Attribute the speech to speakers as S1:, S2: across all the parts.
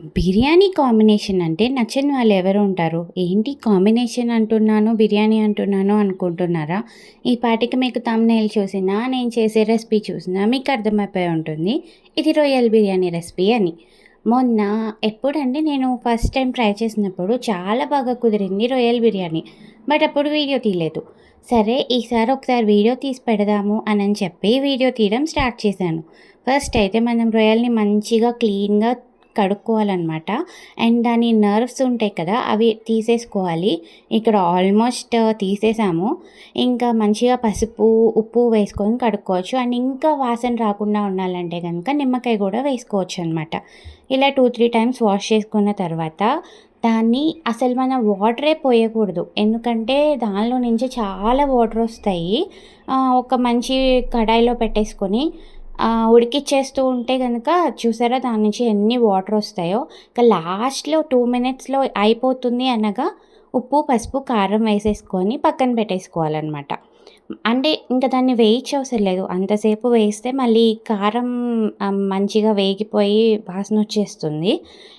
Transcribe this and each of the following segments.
S1: Biryani combination అంటే నచ్చని వాళ్ళు ఎవరు ఉంటారు? ఏంటి కాంబినేషన్ అంటున్నాను, బిర్యానీ అంటున్నాను అనుకుంటున్నారా? ఈ పాటికి మీకు థంబ్‌నెయిల్ చూసినా, నేను చేసే రెసిపీ చూసినా మీకు అర్థమైపోయి ఉంటుంది. ఇది రొయ్యల బిర్యానీ రెసిపీ అని. మొన్న ఎప్పుడంటే నేను ఫస్ట్ టైం ట్రై చేసినప్పుడు చాలా బాగా కుదిరింది రొయ్యల బిర్యానీ. బట్ అప్పుడు వీడియో తీయలేదు. సరే ఈసారి ఒకసారి వీడియో తీసి పెడదాము అనని చెప్పి వీడియో తీయడం స్టార్ట్ చేశాను. ఫస్ట్ అయితే మనం రొయ్యల్ని మంచిగా క్లీన్‌గా కడుక్కోవాలనమాట. అండ్ దాని నర్వ్స్ ఉంటాయి కదా! అవి తీసేసుకోవాలి. ఇక్కడ ఆల్మోస్ట్ తీసేసాము. ఇంకా మంచిగా పసుపు, ఉప్పు వేసుకొని కడుక్కోవచ్చు. అండ్ ఇంకా వాసన రాకుండా ఉండాలంటే గనక నిమ్మకాయ కూడా వేసుకోవచ్చనమాట. ఇలా 2, 3 టైమ్స్ వాష్ చేసుకున్న తర్వాత దాన్ని అసలు మనం వాటరే పోయకూడదు. ఎందుకంటే దానిలో నుంచి చాలా వాటరొస్తాయి. ఒక మంచి కడాయిలో పెట్టేసుకొని ఉడికిచ్చేస్తూ ఉంటే గనక చూసారా దాని నుంచి ఎన్ని వాటరొస్తాయో. ఇక లాస్ట్‌లో 2 మినిట్స్‌లో అయిపోతుంది అనగా ఉప్పు, పసుపు, కారం వేసేసుకొని పక్కన పెట్టేసుకోవాలనమాట. అంటే ఇంక దాన్ని వేయించవసరం లేదు. అంతసేపు వేయిస్తే మళ్ళీ కారం మంచిగా వేగిపోయి వాసనొచ్చేస్తుంది.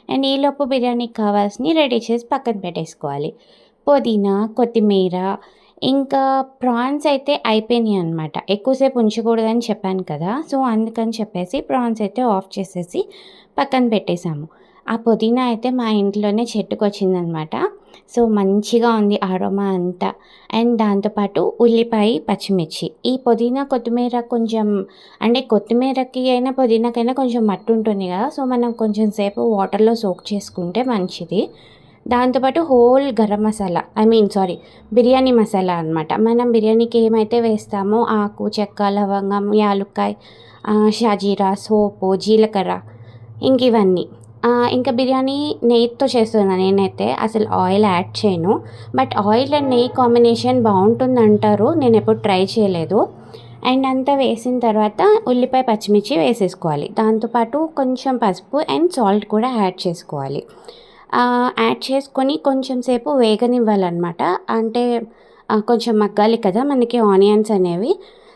S1: అండ్ ఈలోపు బిర్యానీకి కావాల్సినయి రెడీ చేసి పక్కన పెట్టేసుకోవాలి. పుదీనా, కొత్తిమీర ఇంకా ప్రాన్స్ అయితే అయిపోయినాయనమాట. ఎక్కువసేపు ఉంచకూడదని చెప్పాను కదా! సో, అందుకని చెప్పేసి ప్రాన్స్ అయితే ఆఫ్ చేసేసి పక్కన పెట్టేసాము. ఆ పుదీనా అయితే మా ఇంట్లోనే చెట్టుకొచ్చిందనమాట. సో, మంచిగా ఉంది అరోమా అంతా. అండ్ దాంతో పాటు ఉల్లిపాయ, పచ్చిమిర్చి. ఈ పుదీనా, కొత్తిమీర కొంచెం అంటే కొత్తిమీరకి అయినా, పుదీనాకైనా కొంచెం మట్టుంటుంది కదా! సో, మనం కొంచెం సేపు వాటర్‌లో సోక్ చేసుకుంటే మంచిది. దాంతో పాటు హోల్ గరం మసాలా బిర్యానీ మసాలా అనమాట. మనం బిర్యానీకి ఏమైతే వేస్తామో ఆకు, చెక్క, లవంగం, యాలుక్కాయ, షాజీరా, సోపు, జీలకర్ర ఇంకివన్నీ. ఇంకా బిర్యానీ నెయ్యితో చేస్తున్నా నేనైతే. అసలు ఆయిల్ యాడ్ చేయను. బట్ ఆయిల్ అండ్ నెయ్యి కాంబినేషన్ బావుంటుందంటారు. నేనెప్పుడు ట్రై చేయలేదు. అండ్ అంతా వేసిన తర్వాత ఉల్లిపాయ, పచ్చిమిర్చి వేసేసుకోవాలి. దాంతో పాటు కొంచెం పసుపు అండ్ సాల్ట్ కూడా యాడ్ చేసుకోవాలి. యాడ్ చేసుకొని కొంచెం సేపు వేగనివ్వాలనమాట. అంటే కొంచెం మగ్గాలి కదా మనకి ఆనియన్స్ అనేవి.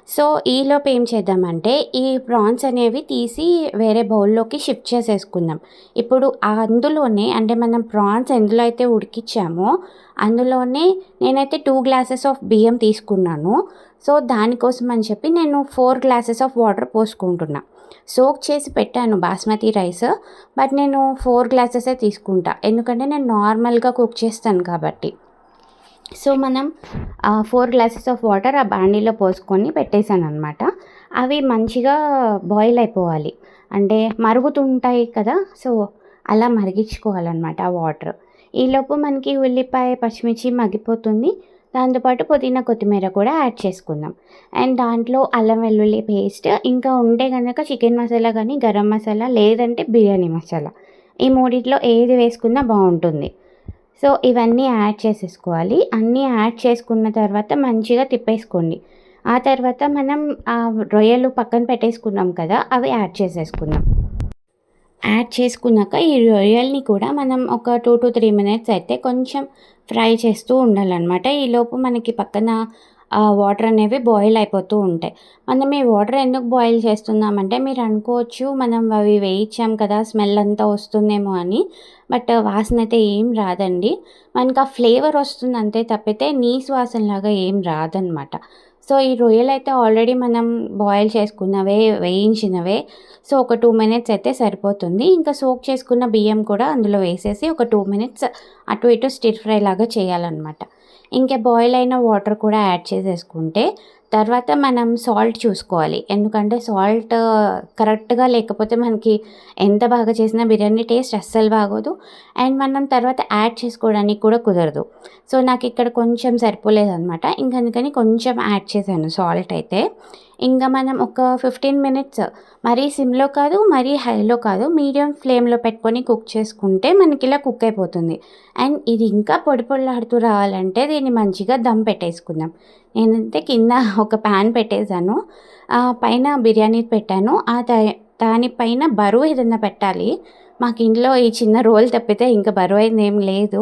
S1: సో, ఈలోపు ఏం చేద్దామంటే ఈ ప్రాన్స్ అనేవి తీసి వేరే బౌల్‌లోకి షిఫ్ట్ చేసేసుకుందాం. ఇప్పుడు అందులోనే అంటే మనం ప్రాన్స్ ఎందులో అయితే ఉడికిచ్చామో అందులోనే నేనైతే 2 గ్లాసెస్ ఆఫ్ బియ్యం తీసుకున్నాను. సో, దానికోసం అని చెప్పి నేను 4 గ్లాసెస్ ఆఫ్ వాటర్ పోసుకుంటున్నా. సోక్ చేసి పెట్టాను బాస్మతి రైస్. బట్ నేను 4 గ్లాసెసే తీసుకుంటా. ఎందుకంటే నేను నార్మల్‌గా కుక్ చేస్తాను కాబట్టి. సో, మనం 4 గ్లాసెస్ ఆఫ్ వాటర్ ఆ బాండీలో పోసుకొని పెట్టేసాననమాట. అవి మంచిగా బాయిల్ అయిపోవాలి. అంటే మరుగుతుంటాయి కదా! సో, అలా మరిగించుకోవాలనమాట ఆ వాటర్. ఈలోపు మనకి ఉల్లిపాయ, పచ్చిమిర్చి మగ్గిపోతుంది. దాంతో పాటు పుదీనా, కొత్తిమీర కూడా యాడ్ చేసుకుందాం. అండ్ దాంట్లో అల్లం వెల్లుల్లి పేస్ట్ ఇంకా ఉంటే గనక చికెన్ మసాలా గానీ, గరం మసాలా లేదంటే బిర్యానీ మసాలా. ఈ మూడిట్లో ఏది వేసుకున్నా బావుంటుంది. సో, ఇవన్నీ యాడ్ చేసేసుకోవాలి. అన్నీ యాడ్ చేసుకున్న తర్వాత మంచిగా తిప్పేసుకోండి. ఆ తర్వాత మనం రొయ్యలు పక్కన పెట్టేసుకున్నాం కదా! అవి యాడ్ చేసేసుకుందాం. యాడ్ చేసుకున్నాక ఈ రొయ్యల్ని కూడా మనం ఒక 2-3 మినిట్స్ అయితే కొంచెం ఫ్రై చేస్తూ ఉండాలనమాట. ఈలోపు మనకి పక్కన వాటర్ అనేవి బాయిల్ అయిపోతూ ఉంటాయి. మనం ఈ వాటర్ ఎందుకు బాయిల్ చేస్తున్నామంటే మీరు అనుకోవచ్చు మనం అవి వేయించాం కదా! స్మెల్ అంతా వస్తుందేమో అని. బట్ వాసన అయితే ఏం రాదండి. మనకు ఆ ఫ్లేవర్ వస్తుంది అంతే తప్పితే నీసు వాసనలాగా ఏం రాదనమాట. సో, ఈ రొయ్యలైతే ఆల్రెడీ మనం బాయిల్ చేసుకున్నవే, వేయించినవే. సో, ఒక 2 మినిట్స్ అయితే సరిపోతుంది. ఇంకా సోక్ చేసుకున్న బియ్యం కూడా అందులో వేసేసి ఒక 2 మినిట్స్ అటు ఇటు స్టిర్ ఫ్రై లాగా చేయాలనమాట. ఇంకా బాయిల్ అయిన వాటర్ కూడా యాడ్ చేసేసుకుంటే తర్వాత మనం సాల్ట్ చూసుకోవాలి. ఎందుకంటే సాల్ట్ కరెక్ట్‌గా లేకపోతే మనకి ఎంత బాగా చేసినా బిర్యానీ టేస్ట్ అస్సలు బాగోదు. అండ్ మనం తర్వాత యాడ్ చేసుకోవడానికి కూడా కుదరదు. సో, నాకిక్కడ కొంచెం సరిపోలేదనమాట. ఇంక అందుకని కొంచెం యాడ్ చేశాను సాల్ట్ అయితే. ఇంక మనం ఒక 15 మినిట్స్ మరీ సిమ్‌లో కాదు, మరీ హైలో కాదు, మీడియం ఫ్లేమ్‌లో పెట్టుకొని కుక్ చేసుకుంటే మనకిలా కుక్ అయిపోతుంది. అండ్ ఇది ఇంకా పొడి పొడిలాడుతూ రావాలంటే దీన్ని మంచిగా దమ్ పెట్టేసుకుందాం. నేనైతే కింద ఒక పాన్ పెట్టేసాను. పైన బిర్యానీ పెట్టాను. దానిపైన బరువు ఏదన్నా పెట్టాలి. మాకు ఇంట్లో ఈ చిన్న రోల్ తప్పితే ఇంకా బరువైందేం లేదు.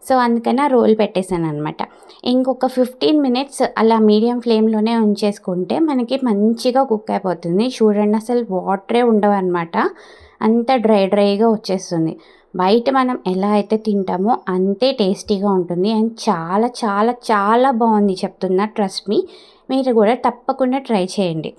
S1: సో, అందుకని ఆ రోల్ పెట్టేసాననమాట. ఇంకొక 15 మినిట్స్ అలా మీడియం ఫ్లేమ్‌లోనే ఉంచేసుకుంటే మనకి మంచిగా కుక్ అయిపోతుంది. చూడండి అసలు వాటరే ఉండవనమాట. అంతా డ్రైగా వచ్చేస్తుంది. బయట మనం ఎలా అయితే తింటామో అంతే టేస్టీగా ఉంటుంది అండ్ చాలా చాలా చాలా బాగుంది చెప్తున్నా, ట్రస్ట్ మీ. మీరు కూడా తప్పకుండా ట్రై చేయండి.